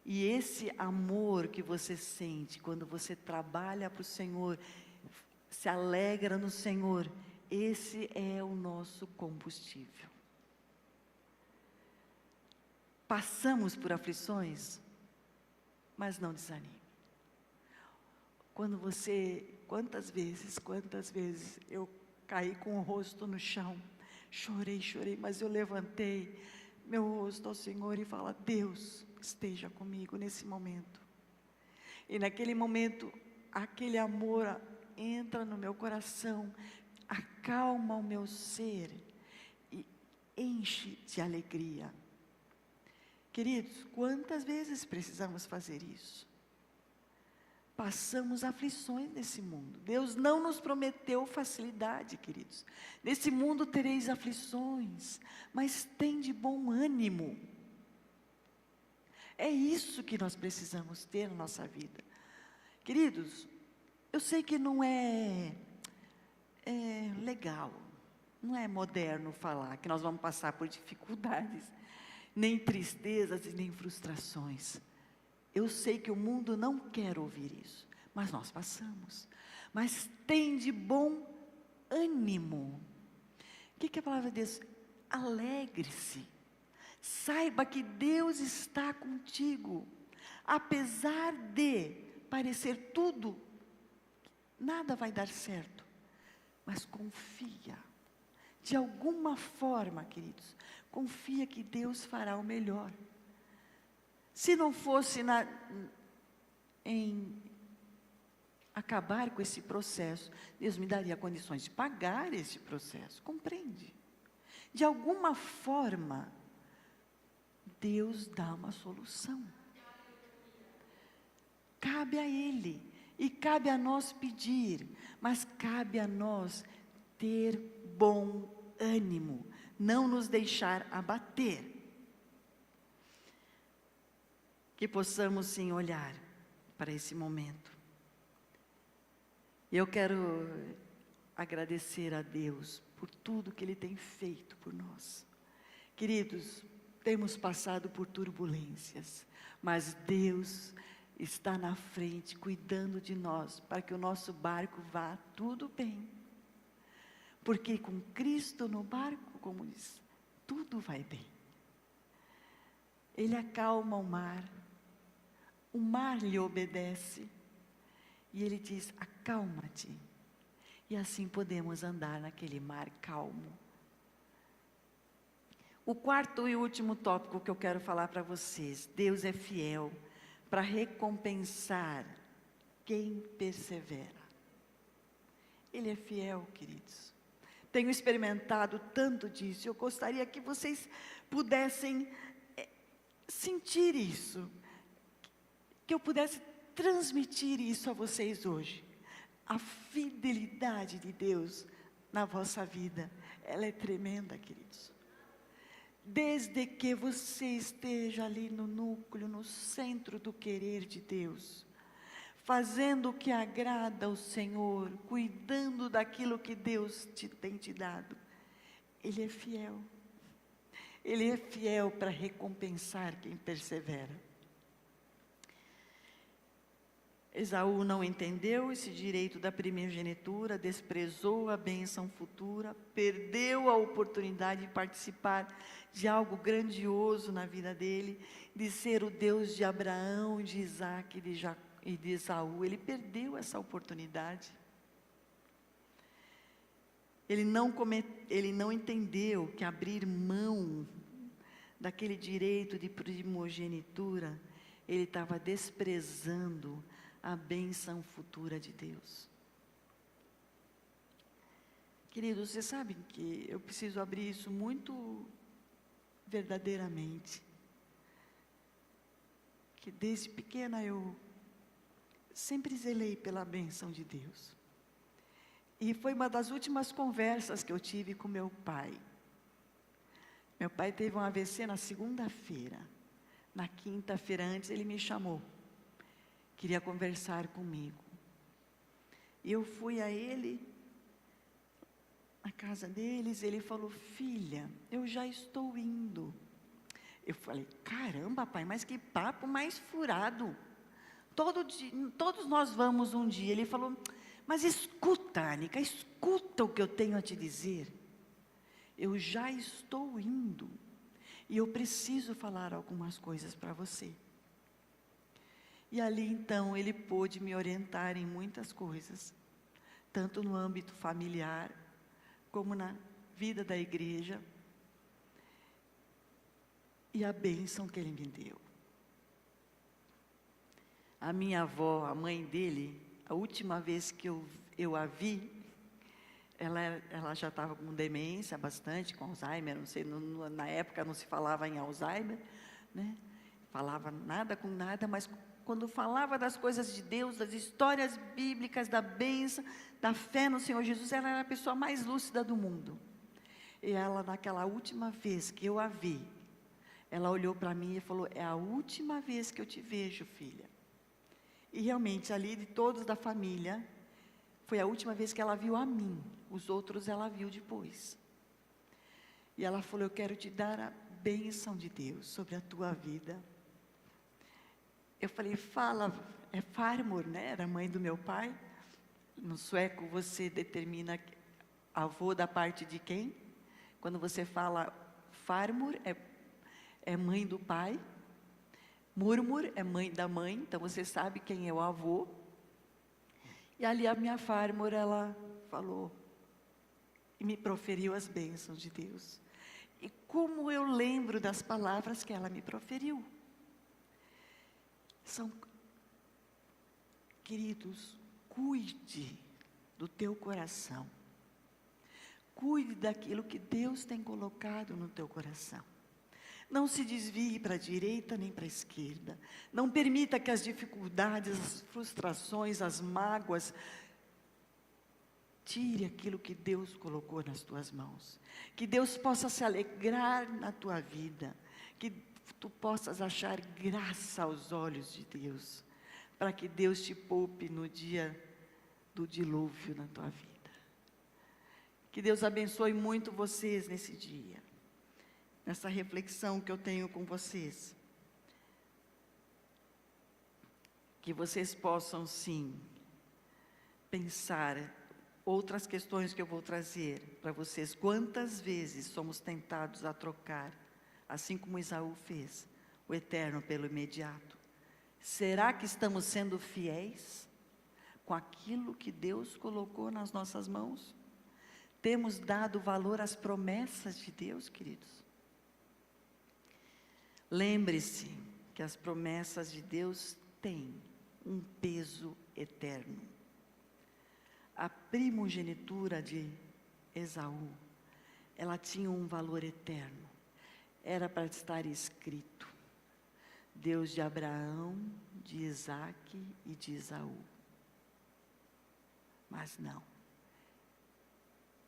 E esse amor que você sente quando você trabalha para o Senhor, se alegra no Senhor, esse é o nosso combustível. Passamos por aflições, mas não desanime. Quantas vezes eu caí com o rosto no chão, chorei, mas eu levantei meu rosto ao Senhor e falo: Deus, esteja comigo nesse momento. E naquele momento, aquele amor entra no meu coração, acalma o meu ser e enche de alegria. Queridos, quantas vezes precisamos fazer isso? Passamos aflições nesse mundo. Deus não nos prometeu facilidade, queridos. Nesse mundo tereis aflições, mas tem de bom ânimo. É isso que nós precisamos ter na nossa vida. Queridos, eu sei que não é legal, não é moderno falar que nós vamos passar por dificuldades, nem tristezas e nem frustrações. Eu sei que o mundo não quer ouvir isso, mas nós passamos. Mas tem de bom ânimo. O que a palavra diz? Alegre-se. Saiba que Deus está contigo. Apesar de parecer tudo, nada vai dar certo. Mas confia. De alguma forma, queridos, confia que Deus fará o melhor. Se não fosse em acabar com esse processo, Deus me daria condições de pagar esse processo, compreende? De alguma forma, Deus dá uma solução. Cabe a Ele, e cabe a nós pedir, mas cabe a nós ter bom ânimo, não nos deixar abater. Que possamos sim olhar para esse momento. Eu quero agradecer a Deus por tudo que Ele tem feito por nós. Queridos, temos passado por turbulências, mas Deus está na frente, cuidando de nós, para que o nosso barco vá tudo bem. Porque com Cristo no barco, como diz, tudo vai bem. Ele acalma o mar lhe obedece, e Ele diz, acalma-te, e assim podemos andar naquele mar calmo. O quarto e último tópico que eu quero falar para vocês, Deus é fiel para recompensar quem persevera. Ele é fiel, queridos. Tenho experimentado tanto disso, eu gostaria que vocês pudessem sentir isso, que eu pudesse transmitir isso a vocês hoje. A fidelidade de Deus na vossa vida, ela é tremenda, queridos. Desde que você esteja ali no núcleo, no centro do querer de Deus, fazendo o que agrada ao Senhor, cuidando daquilo que Deus tem te dado, Ele é fiel. Ele é fiel para recompensar quem persevera. Esaú não entendeu esse direito da primogenitura, desprezou a bênção futura, perdeu a oportunidade de participar de algo grandioso na vida dele, de ser o Deus de Abraão, de Isaac e de Esaú. Ele perdeu essa oportunidade. Ele não entendeu que abrir mão daquele direito de primogenitura, ele estava desprezando a bênção futura de Deus. Queridos, vocês sabem que eu preciso abrir isso muito verdadeiramente. Que desde pequena eu sempre zelei pela bênção de Deus. E foi uma das últimas conversas que eu tive com meu pai. Meu pai teve um AVC na segunda-feira. Na quinta-feira antes ele me chamou. Queria conversar comigo. E eu fui a ele, na casa deles, ele falou, filha, eu já estou indo. Eu falei, caramba pai, mas que papo mais furado. Todos nós vamos um dia. Ele falou, mas escuta, Anica, escuta o que eu tenho a te dizer. Eu já estou indo, e eu preciso falar algumas coisas para você. E ali então ele pôde me orientar em muitas coisas, tanto no âmbito familiar, como na vida da igreja, e a bênção que ele me deu. A minha avó, a mãe dele, a última vez que eu a vi, ela já estava com demência bastante, com Alzheimer, não sei, na época não se falava em Alzheimer, né? Falava nada com nada, mas quando falava das coisas de Deus, das histórias bíblicas, da bênção, da fé no Senhor Jesus, ela era a pessoa mais lúcida do mundo. E ela, naquela última vez que eu a vi, ela olhou para mim e falou: é a última vez que eu te vejo, filha. E realmente, ali de todos da família, foi a última vez que ela viu a mim. Os outros ela viu depois. E ela falou: eu quero te dar a bênção de Deus sobre a tua vida. Eu falei: fala, é farmor, né? Era a mãe do meu pai. No sueco você determina avô da parte de quem? Quando você fala farmor, é mãe do pai. Murmur é mãe da mãe, então você sabe quem é o avô. E ali a minha farmor, ela falou e me proferiu as bênçãos de Deus. E como eu lembro das palavras que ela me proferiu. Queridos, cuide do teu coração. Cuide daquilo que Deus tem colocado no teu coração. Não se desvie para a direita nem para a esquerda. Não permita que as dificuldades, as frustrações, as mágoas, tire aquilo que Deus colocou nas tuas mãos. Que Deus possa se alegrar na tua vida. Que tu possas achar graça aos olhos de Deus. Para que Deus te poupe no dia do dilúvio na tua vida. Que Deus abençoe muito vocês nesse dia. Nessa reflexão que eu tenho com vocês. Que vocês possam sim pensar outras questões que eu vou trazer para vocês. Quantas vezes somos tentados a trocar, assim como Esaú fez, o eterno pelo imediato? Será que estamos sendo fiéis com aquilo que Deus colocou nas nossas mãos? Temos dado valor às promessas de Deus, queridos? Lembre-se que as promessas de Deus têm um peso eterno. A primogenitura de Esaú, ela tinha um valor eterno. Era para estar escrito: Deus de Abraão, de Isaque e de Esaú. Mas não.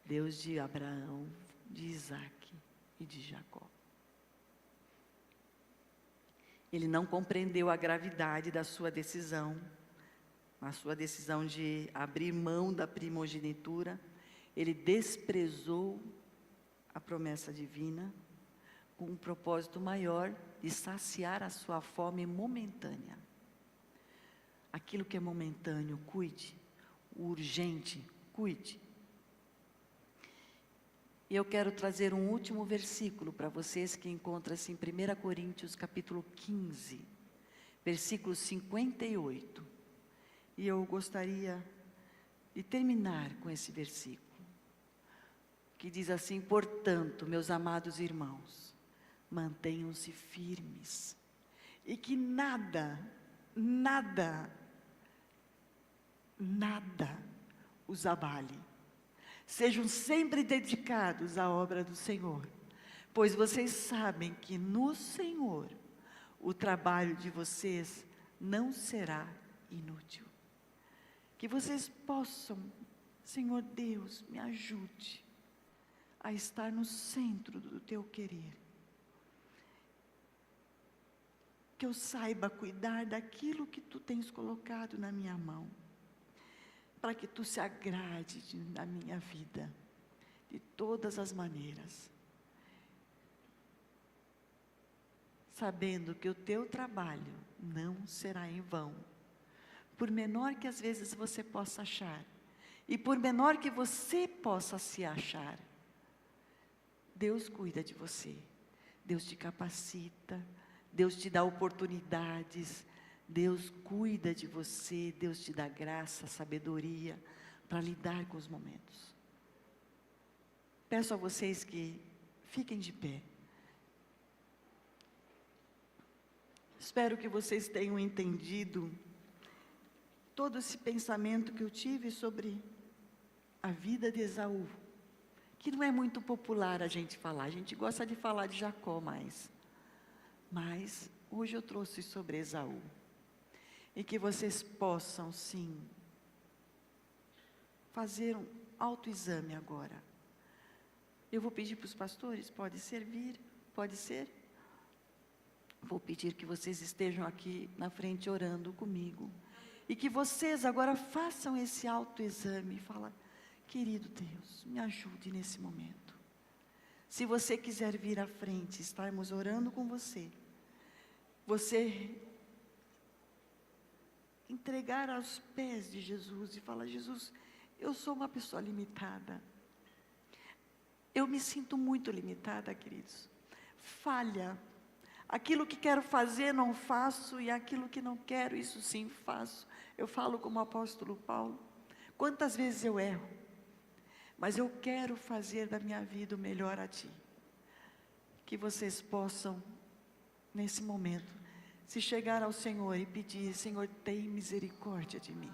Deus de Abraão, de Isaque e de Jacó. Ele não compreendeu a gravidade da sua decisão, a sua decisão de abrir mão da primogenitura. Ele desprezou a promessa divina com um propósito maior de saciar a sua fome momentânea. Aquilo que é momentâneo, cuide. O urgente, cuide. E eu quero trazer um último versículo para vocês, que encontra-se em 1 Coríntios capítulo 15, versículo 58. E eu gostaria de terminar com esse versículo, que diz assim: portanto, meus amados irmãos, mantenham-se firmes, e que nada os abale. Sejam sempre dedicados à obra do Senhor, pois vocês sabem que no Senhor o trabalho de vocês não será inútil. Que vocês possam, Senhor Deus, me ajude a estar no centro do teu querer. Que eu saiba cuidar daquilo que tu tens colocado na minha mão, para que tu se agrade da minha vida, de todas as maneiras. Sabendo que o teu trabalho não será em vão, por menor que às vezes você possa achar, e por menor que você possa se achar, Deus cuida de você, Deus te capacita, Deus te dá oportunidades, Deus cuida de você, Deus te dá graça, sabedoria para lidar com os momentos. Peço a vocês que fiquem de pé. Espero que vocês tenham entendido todo esse pensamento que eu tive sobre a vida de Esaú, que não é muito popular a gente falar, a gente gosta de falar de Jacó mais. Mas hoje eu trouxe sobre Esaú. E que vocês possam, sim, fazer um autoexame agora. Eu vou pedir para os pastores, pode servir, pode ser? Vou pedir que vocês estejam aqui na frente orando comigo. E que vocês agora façam esse autoexame e falem, querido Deus, me ajude nesse momento. Se você quiser vir à frente, estarmos orando com você. Você entregar aos pés de Jesus e falar, Jesus, eu sou uma pessoa limitada. Eu me sinto muito limitada, queridos. Falha. Aquilo que quero fazer não faço, e aquilo que não quero, isso sim faço. Eu falo como o apóstolo Paulo. Quantas vezes eu erro, mas eu quero fazer da minha vida o melhor a Ti. Que vocês possam, nesse momento, se chegar ao Senhor e pedir, Senhor, tem misericórdia de mim.